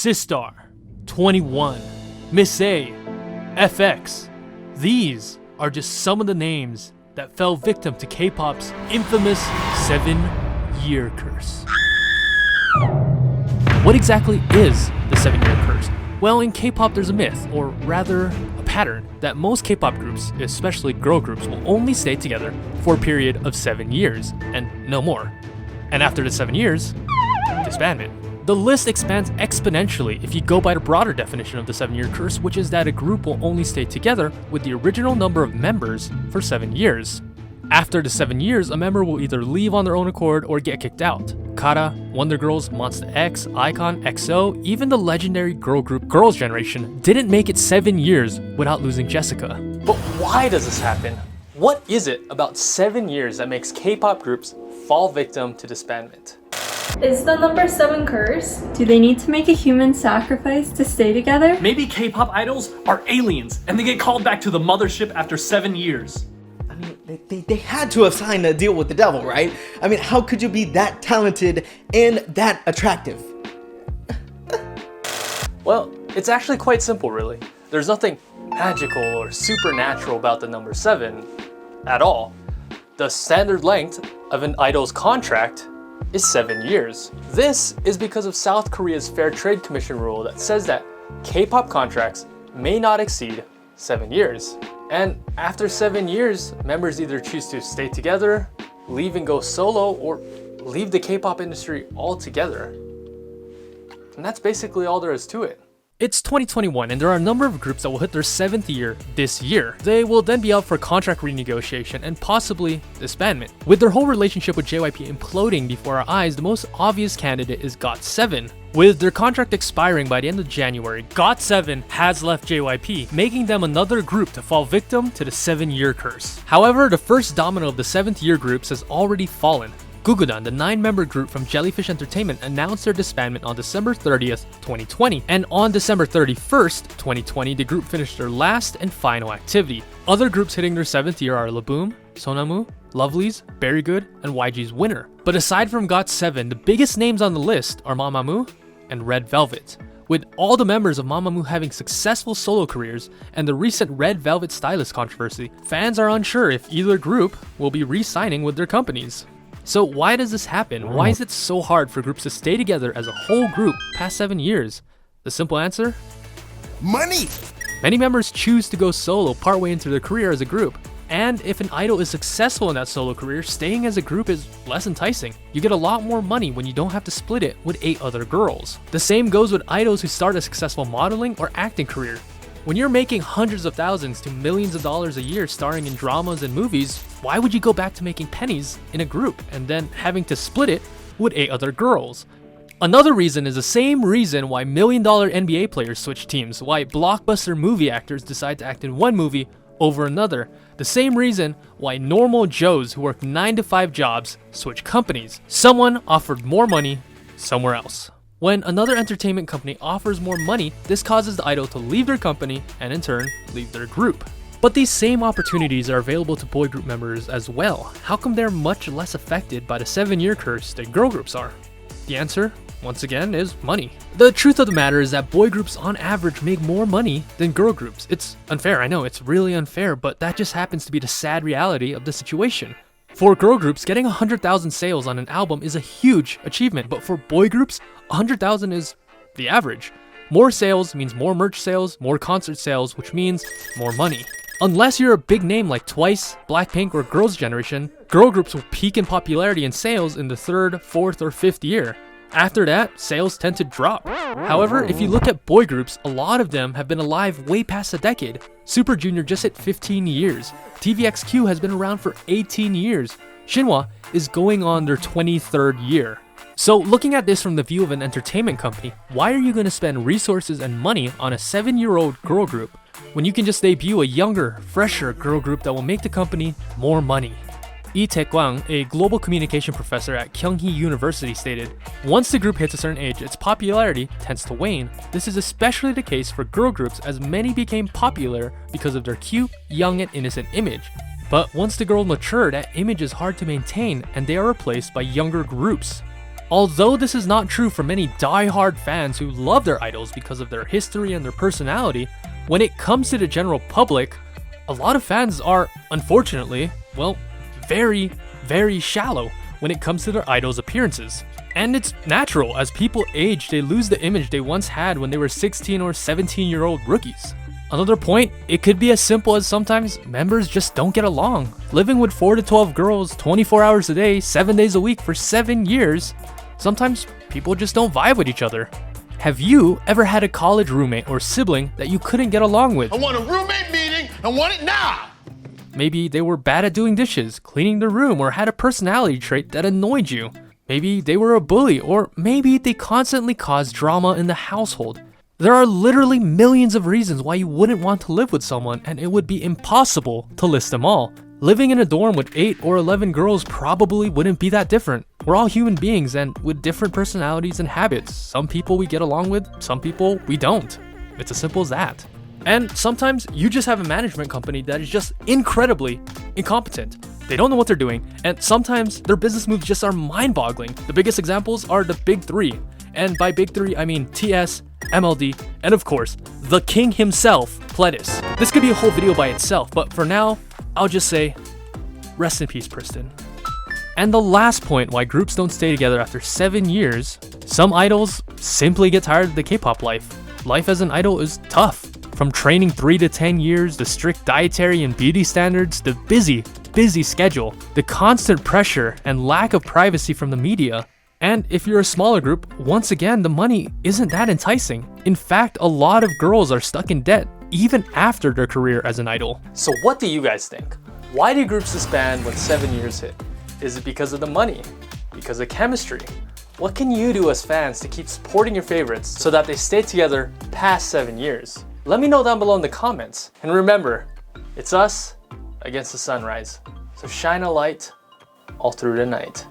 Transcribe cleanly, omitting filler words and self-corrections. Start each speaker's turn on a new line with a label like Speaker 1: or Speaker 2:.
Speaker 1: Sistar, 21, Miss A, FX. These are just some of the names that fell victim to K-pop's infamous 7-year curse. What exactly is the 7-year curse? Well, in K-pop there's a myth, or rather a pattern, that most K-pop groups, especially girl groups, will only stay together for a period of 7 years, and no more. And after the 7 years, disbandment. The list expands exponentially if you go by the broader definition of the 7-year curse, which is that a group will only stay together with the original number of members for 7 years. After the 7 years, a member will either leave on their own accord or get kicked out. Kara, Wonder Girls, Monsta X, iKON, EXO, even the legendary girl group Girls' Generation didn't make it 7 years without losing Jessica. But why does this happen? What is it about 7 years that makes K-pop groups fall victim to disbandment?
Speaker 2: Is the number 7 curse? Do they need to make a human sacrifice to stay together?
Speaker 3: Maybe K-pop idols are aliens and they get called back to the mothership after 7 years.
Speaker 4: I mean, they had to have signed a deal with the devil, right? I mean, how could you be that talented and that attractive?
Speaker 1: Well, it's actually quite simple, really. There's nothing magical or supernatural about the number 7 at all. The standard length of an idol's contract is 7 years. This is because of South Korea's Fair Trade Commission rule that says that K-pop contracts may not exceed 7 years. And after 7 years, members either choose to stay together, leave and go solo, or leave the K-pop industry altogether. And that's basically all there is to it. It's 2021 and there are a number of groups that will hit their 7th year this year. They will then be out for contract renegotiation and possibly disbandment. With their whole relationship with JYP imploding before our eyes, the most obvious candidate is GOT7. With their contract expiring by the end of January, GOT7 has left JYP, making them another group to fall victim to the 7-year curse. However, the first domino of the 7th year groups has already fallen. Gugudan, the 9-member group from Jellyfish Entertainment, announced their disbandment on December 30th, 2020. And on December 31st, 2020, the group finished their last and final activity. Other groups hitting their 7th year are Laboom, Sonamu, Lovelyz, Very Good, and YG's Winner. But aside from GOT7, the biggest names on the list are Mamamoo and Red Velvet. With all the members of Mamamoo having successful solo careers and the recent Red Velvet stylist controversy, fans are unsure if either group will be re-signing with their companies. So why does this happen? Why is it so hard for groups to stay together as a whole group past 7 years? The simple answer?
Speaker 5: Money!
Speaker 1: Many members choose to go solo partway into their career as a group. And if an idol is successful in that solo career, staying as a group is less enticing. You get a lot more money when you don't have to split it with 8 other girls. The same goes with idols who start a successful modeling or acting career. When you're making hundreds of thousands to millions of dollars a year starring in dramas and movies, why would you go back to making pennies in a group and then having to split it with 8 other girls? Another reason is the same reason why million-dollar NBA players switch teams, why blockbuster movie actors decide to act in one movie over another. The same reason why normal Joes who work 9-to-5 jobs switch companies. Someone offered more money somewhere else. When another entertainment company offers more money, this causes the idol to leave their company and in turn, leave their group. But these same opportunities are available to boy group members as well. How come they're much less affected by the 7-year curse than girl groups are? The answer, once again, is money. The truth of the matter is that boy groups on average make more money than girl groups. It's unfair, I know, it's really unfair, but that just happens to be the sad reality of the situation. For girl groups, getting 100,000 sales on an album is a huge achievement, but for boy groups, 100,000 is the average. More sales means more merch sales, more concert sales, which means more money. Unless you're a big name like Twice, Blackpink, or Girls' Generation, girl groups will peak in popularity and sales in the 3rd, 4th, or 5th year. After that, sales tend to drop. However, if you look at boy groups, a lot of them have been alive way past a decade. Super Junior just hit 15 years. TVXQ has been around for 18 years. Shinhwa is going on their 23rd year. So looking at this from the view of an entertainment company, why are you going to spend resources and money on a 7-year-old girl group when you can just debut a younger, fresher girl group that will make the company more money? Lee Tae-kwang, a global communication professor at Kyunghee University, stated, "Once the group hits a certain age, its popularity tends to wane. This is especially the case for girl groups as many became popular because of their cute, young, and innocent image. But once the girls mature, that image is hard to maintain and they are replaced by younger groups. Although this is not true for many die-hard fans who love their idols because of their history and their personality, when it comes to the general public, a lot of fans are, unfortunately, well, very, very shallow when it comes to their idols' appearances. And it's natural, as people age, they lose the image they once had when they were 16 or 17-year-old rookies. Another point, it could be as simple as sometimes members just don't get along. Living with 4 to 12 girls 24 hours a day, 7 days a week for 7 years, sometimes people just don't vibe with each other. Have you ever had a college roommate or sibling that you couldn't get along with?
Speaker 5: I want a roommate meeting. I want it now.
Speaker 1: Maybe they were bad at doing dishes, cleaning the room, or had a personality trait that annoyed you. Maybe they were a bully, or maybe they constantly caused drama in the household. There are literally millions of reasons why you wouldn't want to live with someone, and it would be impossible to list them all. Living in a dorm with 8 or 11 girls probably wouldn't be that different. We're all human beings and with different personalities and habits. Some people we get along with, some people we don't. It's as simple as that. And sometimes you just have a management company that is just incredibly incompetent. They don't know what they're doing, and sometimes their business moves just are mind-boggling. The biggest examples are the big three. And by big three, I mean TS, MLD, and of course, the king himself, Pledis. This could be a whole video by itself, but for now, I'll just say, rest in peace, Priston. And the last point why groups don't stay together after 7 years, some idols simply get tired of the K-pop life. Life as an idol is tough. From training 3 to 10 years, the strict dietary and beauty standards, the busy schedule, the constant pressure and lack of privacy from the media. And if you're a smaller group, once again, the money isn't that enticing. In fact, a lot of girls are stuck in debt, even after their career as an idol. So what do you guys think? Why do groups disband when 7 years hit? Is it because of the money? Because of chemistry? What can you do as fans to keep supporting your favorites so that they stay together past 7 years? Let me know down below in the comments. And remember, it's us against the sunrise. So shine a light all through the night.